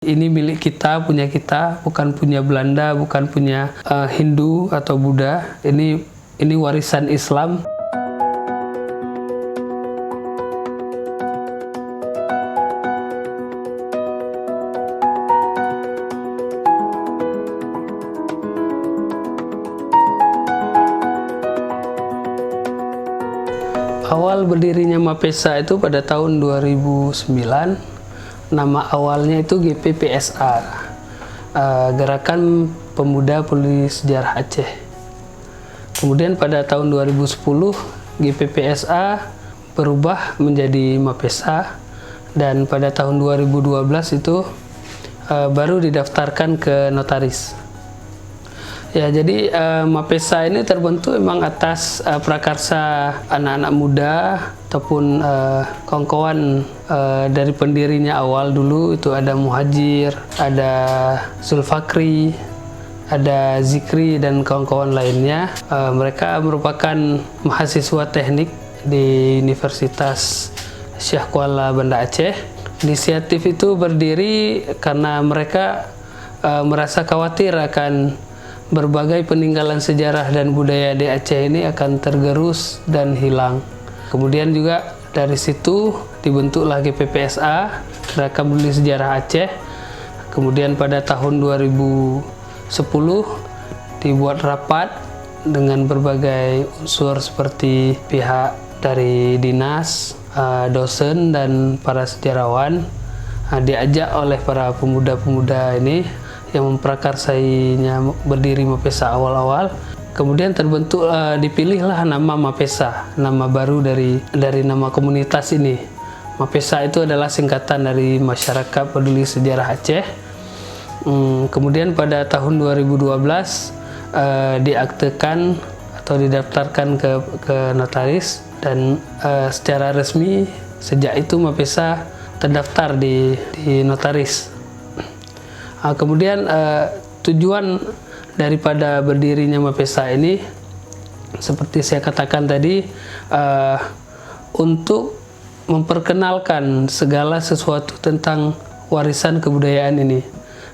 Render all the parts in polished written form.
Ini milik kita, punya kita, bukan punya Belanda, bukan punya Hindu atau Buddha. Ini warisan Islam. Awal berdirinya Mapesa itu pada tahun 2009. Nama awalnya itu GPPSA, Gerakan Pemuda Peduli Sejarah Aceh. Kemudian pada tahun 2010 GPPSA berubah menjadi Mapesa, dan pada tahun 2012 itu baru didaftarkan ke notaris. Ya, jadi Mapesa ini terbentuk memang atas prakarsa anak-anak muda ataupun kawan-kawan dari pendirinya awal dulu. Itu ada Muhajir, ada Zulfakri, ada Zikri, dan kawan-kawan lainnya. Mereka merupakan mahasiswa teknik di Universitas Syekh Kuala Banda Aceh. Inisiatif itu berdiri karena mereka merasa khawatir akan berbagai peninggalan sejarah dan budaya di Aceh ini akan tergerus dan hilang. Kemudian juga dari situ dibentuklah GPPSA, Gerakan Peduli Sejarah Aceh. Kemudian pada tahun 2010 dibuat rapat dengan berbagai unsur seperti pihak dari dinas, dosen, dan para sejarawan. Diajak oleh para pemuda-pemuda ini yang memprakarsainya berdiri Mapesa awal-awal. Kemudian terbentuk, dipilihlah nama Mapesa, nama baru dari nama komunitas ini. Mapesa itu adalah singkatan dari Masyarakat Peduli Sejarah Aceh. Kemudian pada tahun 2012 diaktekan atau didaftarkan ke notaris, dan secara resmi sejak itu Mapesa terdaftar di notaris. Kemudian tujuan daripada berdirinya Mapesa ini, seperti saya katakan tadi, untuk memperkenalkan segala sesuatu tentang warisan kebudayaan ini.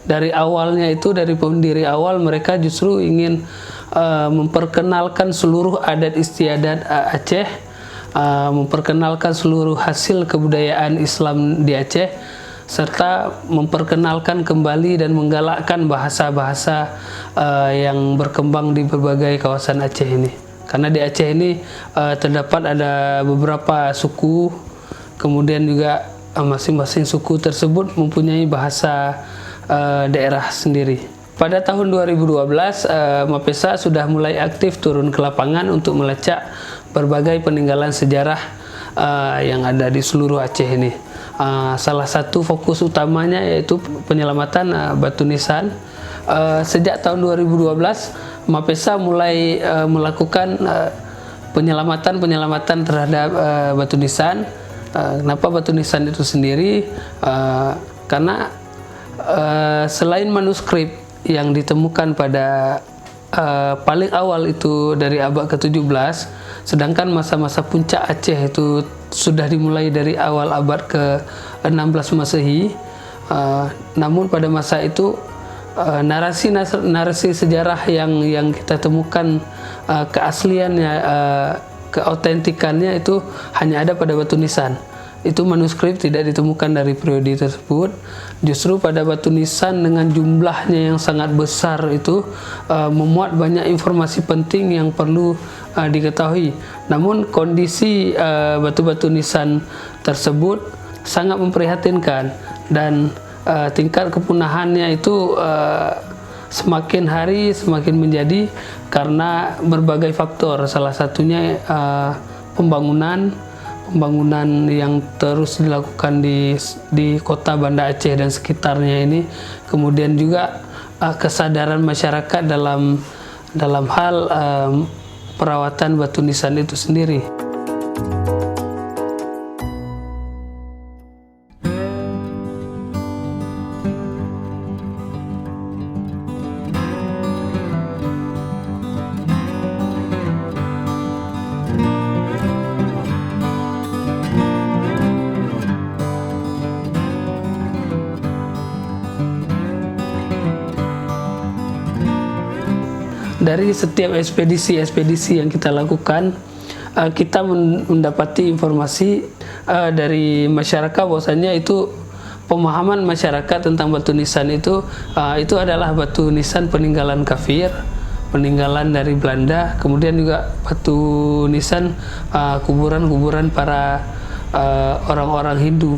Dari awalnya itu, dari pendiri awal, mereka justru ingin memperkenalkan seluruh adat istiadat Aceh, memperkenalkan seluruh hasil kebudayaan Islam di Aceh, serta memperkenalkan kembali dan menggalakkan bahasa-bahasa yang berkembang di berbagai kawasan Aceh ini. Karena di Aceh ini terdapat ada beberapa suku, kemudian juga masing-masing suku tersebut mempunyai bahasa daerah sendiri. Pada tahun 2012 Mapesa sudah mulai aktif turun ke lapangan untuk melacak berbagai peninggalan sejarah yang ada di seluruh Aceh ini. Salah satu fokus utamanya yaitu penyelamatan batu nisan. Sejak tahun 2012 Mapesa mulai melakukan penyelamatan terhadap batu nisan. Kenapa batu nisan itu sendiri? Karena selain manuskrip yang ditemukan pada paling awal itu dari abad ke-17, sedangkan masa-masa puncak Aceh itu sudah dimulai dari awal abad ke-16 Masehi. Namun pada masa itu narasi sejarah yang kita temukan keasliannya, keautentikannya itu hanya ada pada batu nisan. Itu manuskrip tidak ditemukan dari periode tersebut. Justru pada batu nisan dengan jumlahnya yang sangat besar itu memuat banyak informasi penting yang perlu diketahui. Namun kondisi batu-batu nisan tersebut sangat memprihatinkan, dan tingkat kepunahannya itu semakin hari semakin menjadi karena berbagai faktor. Salah satunya pembangunan yang terus dilakukan di kota Banda Aceh dan sekitarnya ini. Kemudian juga kesadaran masyarakat dalam hal perawatan batu nisan itu sendiri. dari setiap ekspedisi yang kita lakukan, kita mendapati informasi dari masyarakat bahwasanya itu pemahaman masyarakat tentang batu nisan itu adalah batu nisan peninggalan kafir, peninggalan dari Belanda, kemudian juga batu nisan kuburan-kuburan para orang-orang Hindu.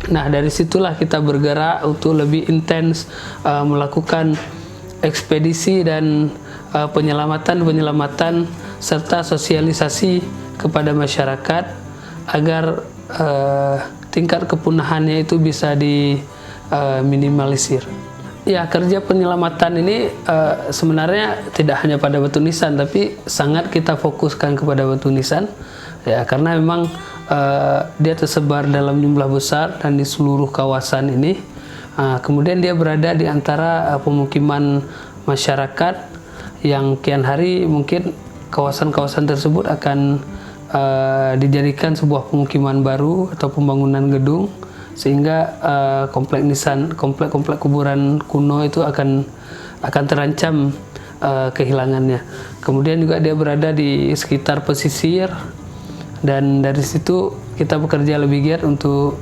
Nah, dari situlah kita bergerak untuk lebih intens melakukan ekspedisi dan penyelamatan serta sosialisasi kepada masyarakat agar tingkat kepunahannya itu bisa diminimalisir. Ya, kerja penyelamatan ini sebenarnya tidak hanya pada batu nisan, tapi sangat kita fokuskan kepada batu nisan, ya, karena memang dia tersebar dalam jumlah besar dan di seluruh kawasan ini. Kemudian dia berada di antara pemukiman masyarakat yang kian hari mungkin kawasan-kawasan tersebut akan dijadikan sebuah pemukiman baru atau pembangunan gedung, sehingga komplek kuburan kuno itu akan terancam kehilangannya. Kemudian juga dia berada di sekitar pesisir, dan dari situ kita bekerja lebih giat untuk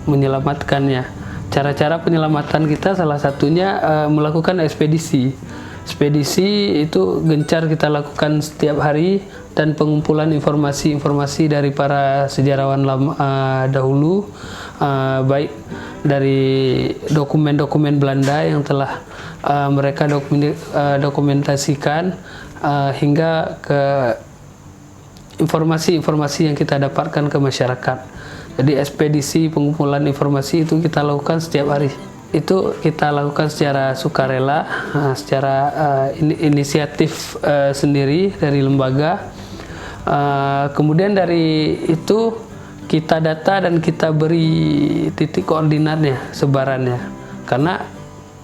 menyelamatkannya. Cara-cara penyelamatan kita salah satunya melakukan ekspedisi. Ekspedisi itu gencar kita lakukan setiap hari, dan pengumpulan informasi-informasi dari para sejarawan dahulu, baik dari dokumen-dokumen Belanda yang telah mereka dokumentasikan, hingga ke informasi-informasi yang kita dapatkan ke masyarakat. Jadi ekspedisi pengumpulan informasi itu kita lakukan setiap hari. Itu kita lakukan secara sukarela, secara inisiatif sendiri dari lembaga. Kemudian dari itu kita data dan kita beri titik koordinatnya, sebarannya. Karena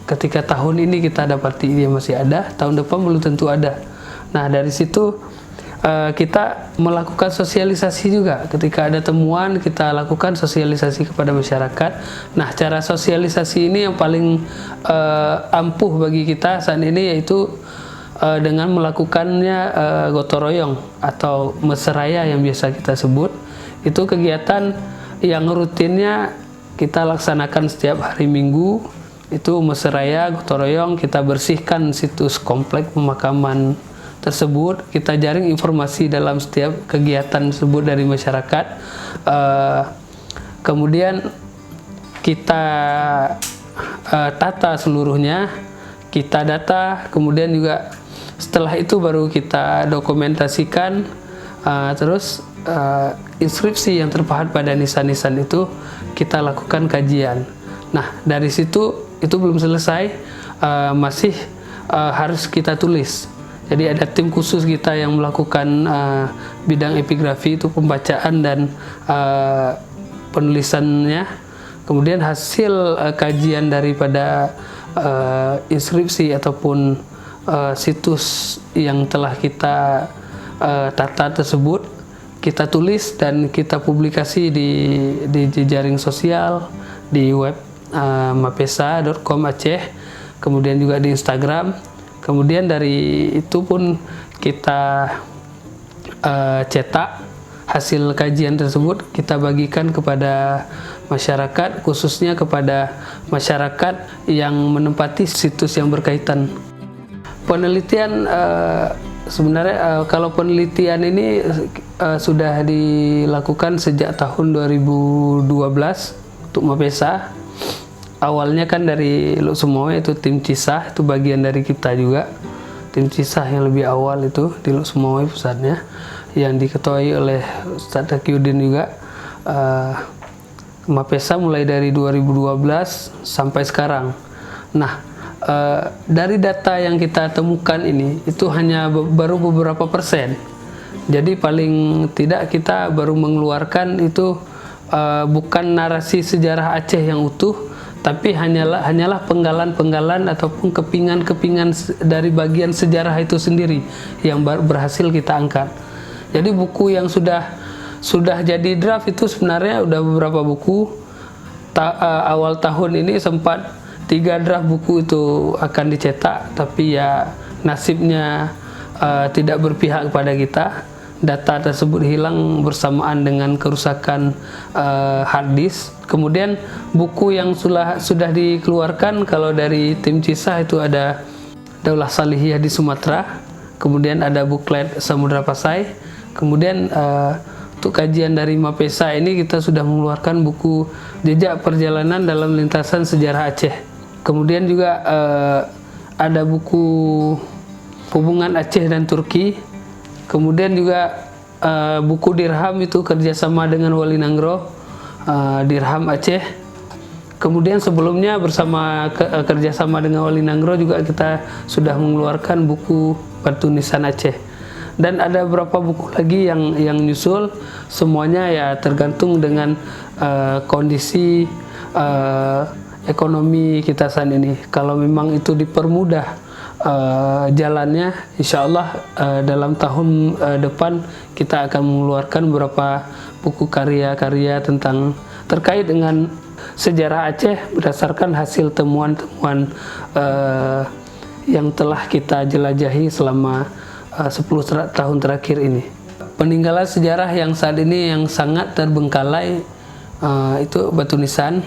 ketika tahun ini kita dapati dia masih ada, tahun depan belum tentu ada. Nah, dari situ kita melakukan sosialisasi juga. Ketika ada temuan, kita lakukan sosialisasi kepada masyarakat. Nah, cara sosialisasi ini yang paling ampuh bagi kita saat ini, yaitu dengan melakukannya gotong royong atau meseraya yang biasa kita sebut. Itu kegiatan yang rutinnya kita laksanakan setiap hari Minggu. Itu meseraya, gotong royong, kita bersihkan situs komplek pemakaman tersebut, kita jaring informasi dalam setiap kegiatan tersebut dari masyarakat. Kemudian kita tata seluruhnya, kita data, kemudian juga setelah itu baru kita dokumentasikan, terus inskripsi yang terpahat pada nisan-nisan itu kita lakukan kajian. Nah, dari situ itu belum selesai, masih harus kita tulis. Jadi ada tim khusus kita yang melakukan bidang epigrafi, itu pembacaan dan penulisannya. Kemudian hasil kajian daripada inskripsi ataupun situs yang telah kita tata tersebut, kita tulis dan kita publikasi di jejaring sosial, di web mapesa.com Aceh, kemudian juga di Instagram. Kemudian dari itu pun kita cetak hasil kajian tersebut, kita bagikan kepada masyarakat, khususnya kepada masyarakat yang menempati situs yang berkaitan. Penelitian sebenarnya kalau penelitian ini sudah dilakukan sejak tahun 2012 untuk Mapesa. Awalnya kan dari Luk Sumawe, itu tim Cisah, itu bagian dari kita juga. Tim Cisah yang lebih awal itu di Luk Sumawe pusatnya, yang diketuai oleh Ustadz Taqiyuddin juga. Mapesa mulai dari 2012 sampai sekarang. Nah, dari data yang kita temukan ini, itu hanya baru beberapa persen. Jadi paling tidak kita baru mengeluarkan itu bukan narasi sejarah Aceh yang utuh, tapi hanyalah penggalan-penggalan ataupun kepingan-kepingan dari bagian sejarah itu sendiri yang berhasil kita angkat. Jadi buku yang sudah jadi draft itu sebenarnya udah beberapa buku. Awal tahun ini sempat 3 draft buku itu akan dicetak, tapi ya nasibnya tidak berpihak kepada kita. Data tersebut hilang bersamaan dengan kerusakan hard disk. Kemudian buku yang sudah dikeluarkan, kalau dari tim Cisah itu ada Daulah Salihiyah di Sumatera, kemudian ada buklet Samudra Pasai, kemudian untuk kajian dari Mapesa ini kita sudah mengeluarkan buku Jejak Perjalanan dalam Lintasan Sejarah Aceh. Kemudian juga ada buku Hubungan Aceh dan Turki. Kemudian juga buku Dirham itu kerjasama dengan Wali Nanggro, Dirham Aceh. Kemudian sebelumnya bersama kerjasama dengan Wali Nanggro juga kita sudah mengeluarkan buku Batu Nisan Aceh. Dan ada beberapa buku lagi yang nyusul, semuanya ya tergantung dengan kondisi ekonomi kita saat ini. Kalau memang itu dipermudah jalannya, insya Allah dalam tahun depan kita akan mengeluarkan beberapa buku karya-karya terkait dengan sejarah Aceh berdasarkan hasil temuan-temuan yang telah kita jelajahi selama 10 tahun terakhir ini. Peninggalan sejarah yang saat ini yang sangat terbengkalai itu Batu Nisan.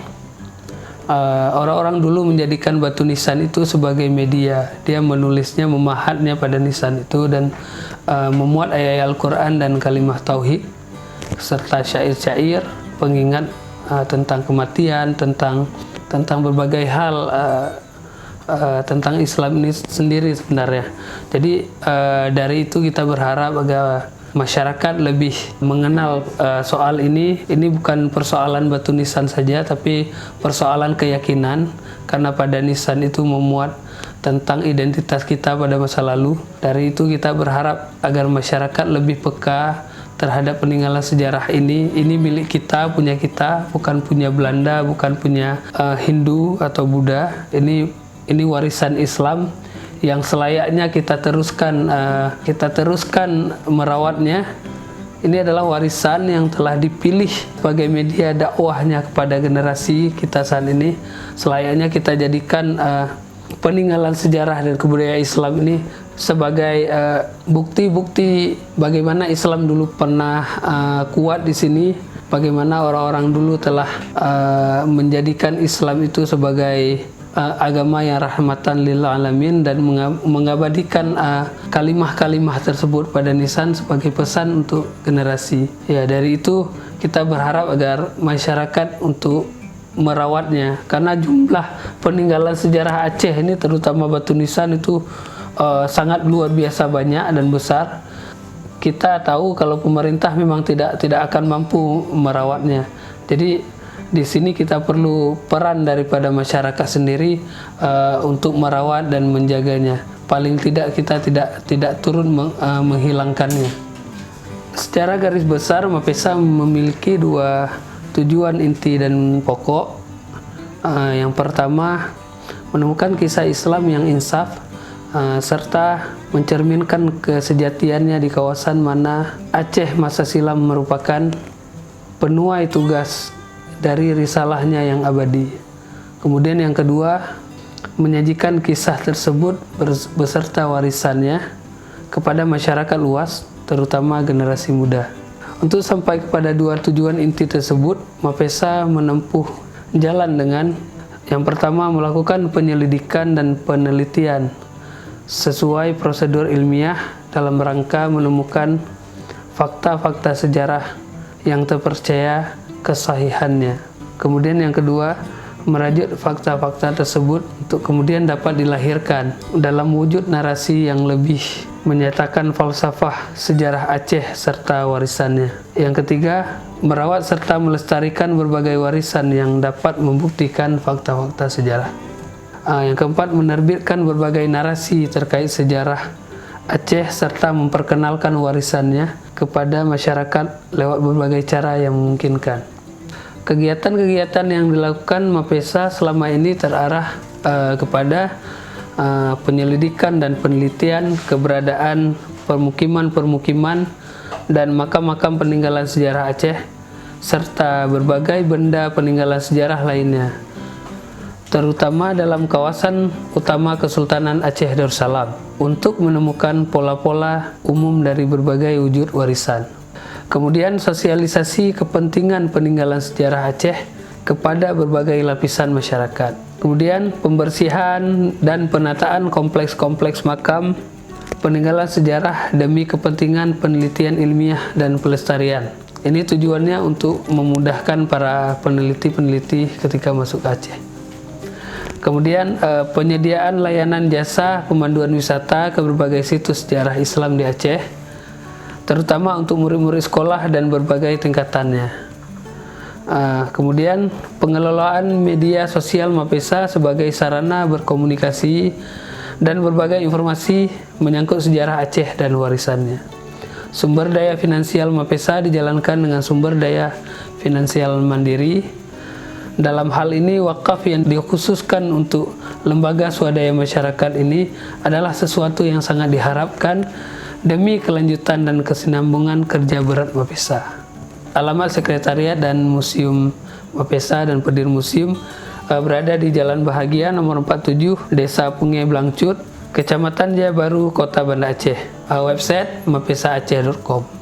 Orang-orang dulu menjadikan Batu Nisan itu sebagai media. Dia menulisnya, memahatnya pada nisan itu, dan memuat ayat Al-Quran dan kalimah tauhid serta syair-syair pengingat tentang kematian, tentang berbagai hal tentang Islam ini sendiri sebenarnya. Jadi dari itu kita berharap agar masyarakat lebih mengenal soal ini. Ini bukan persoalan Batu Nisan saja, tapi persoalan keyakinan, karena pada nisan itu memuat tentang identitas kita pada masa lalu. Dari itu kita berharap agar masyarakat lebih peka terhadap peninggalan sejarah ini. Ini milik kita, punya kita, bukan punya Belanda, bukan punya Hindu atau Buddha. Ini warisan Islam yang selayaknya kita teruskan merawatnya. Ini adalah warisan yang telah dipilih sebagai media dakwahnya kepada generasi kita saat ini. Selayaknya kita jadikan peninggalan sejarah dan kebudayaan Islam ini sebagai bukti-bukti bagaimana Islam dulu pernah kuat di sini, bagaimana orang-orang dulu telah menjadikan Islam itu sebagai agama yang rahmatan lil alamin, dan mengabadikan kalimah-kalimah tersebut pada nisan sebagai pesan untuk generasi. Ya, dari itu kita berharap agar masyarakat untuk merawatnya, karena jumlah peninggalan sejarah Aceh ini terutama Batu Nisan itu sangat luar biasa banyak dan besar. Kita tahu kalau pemerintah memang tidak akan mampu merawatnya. Jadi di sini kita perlu peran daripada masyarakat sendiri untuk merawat dan menjaganya. Paling tidak kita tidak turun menghilangkannya. Secara garis besar, Mapesa memiliki dua tujuan inti dan pokok. Yang pertama, menemukan kisah Islam yang insaf, serta mencerminkan kesejatiannya di kawasan mana Aceh masa silam merupakan penuai tugas dari risalahnya yang abadi. Kemudian yang kedua, menyajikan kisah tersebut beserta warisannya kepada masyarakat luas, terutama generasi muda. Untuk sampai kepada dua tujuan inti tersebut, Mapesa menempuh jalan dengan yang pertama, melakukan penyelidikan dan penelitian sesuai prosedur ilmiah dalam rangka menemukan fakta-fakta sejarah yang terpercaya kesahihannya. Kemudian yang kedua, merajut fakta-fakta tersebut untuk kemudian dapat dilahirkan dalam wujud narasi yang lebih menyatakan falsafah sejarah Aceh serta warisannya. Yang ketiga, merawat serta melestarikan berbagai warisan yang dapat membuktikan fakta-fakta sejarah. Yang keempat, menerbitkan berbagai narasi terkait sejarah Aceh serta memperkenalkan warisannya kepada masyarakat lewat berbagai cara yang memungkinkan. Kegiatan-kegiatan yang dilakukan Mapesa selama ini terarah kepada penyelidikan dan penelitian keberadaan permukiman-permukiman dan makam-makam peninggalan sejarah Aceh serta berbagai benda peninggalan sejarah lainnya. terutama dalam kawasan utama Kesultanan Aceh Darussalam, untuk menemukan pola-pola umum dari berbagai wujud warisan. Kemudian sosialisasi kepentingan peninggalan sejarah Aceh kepada berbagai lapisan masyarakat. Kemudian pembersihan dan penataan kompleks-kompleks makam peninggalan sejarah demi kepentingan penelitian ilmiah dan pelestarian. Ini tujuannya untuk memudahkan para peneliti-peneliti ketika masuk Aceh. Kemudian penyediaan layanan jasa pemanduan wisata ke berbagai situs sejarah Islam di Aceh, terutama untuk murid-murid sekolah dan berbagai tingkatannya. Kemudian pengelolaan media sosial Mapesa sebagai sarana berkomunikasi dan berbagai informasi menyangkut sejarah Aceh dan warisannya. Sumber daya finansial Mapesa dijalankan dengan sumber daya finansial mandiri. Dalam hal ini, wakaf yang dikhususkan untuk lembaga swadaya masyarakat ini adalah sesuatu yang sangat diharapkan demi kelanjutan dan kesinambungan kerja berat Mapesa. Alamat sekretariat dan museum Mapesa dan Pedir Museum berada di Jalan Bahagia nomor 47, Desa Pungai Blangcut, Kecamatan Jaya Baru, Kota Banda Aceh. Website mapesa-aceh.com.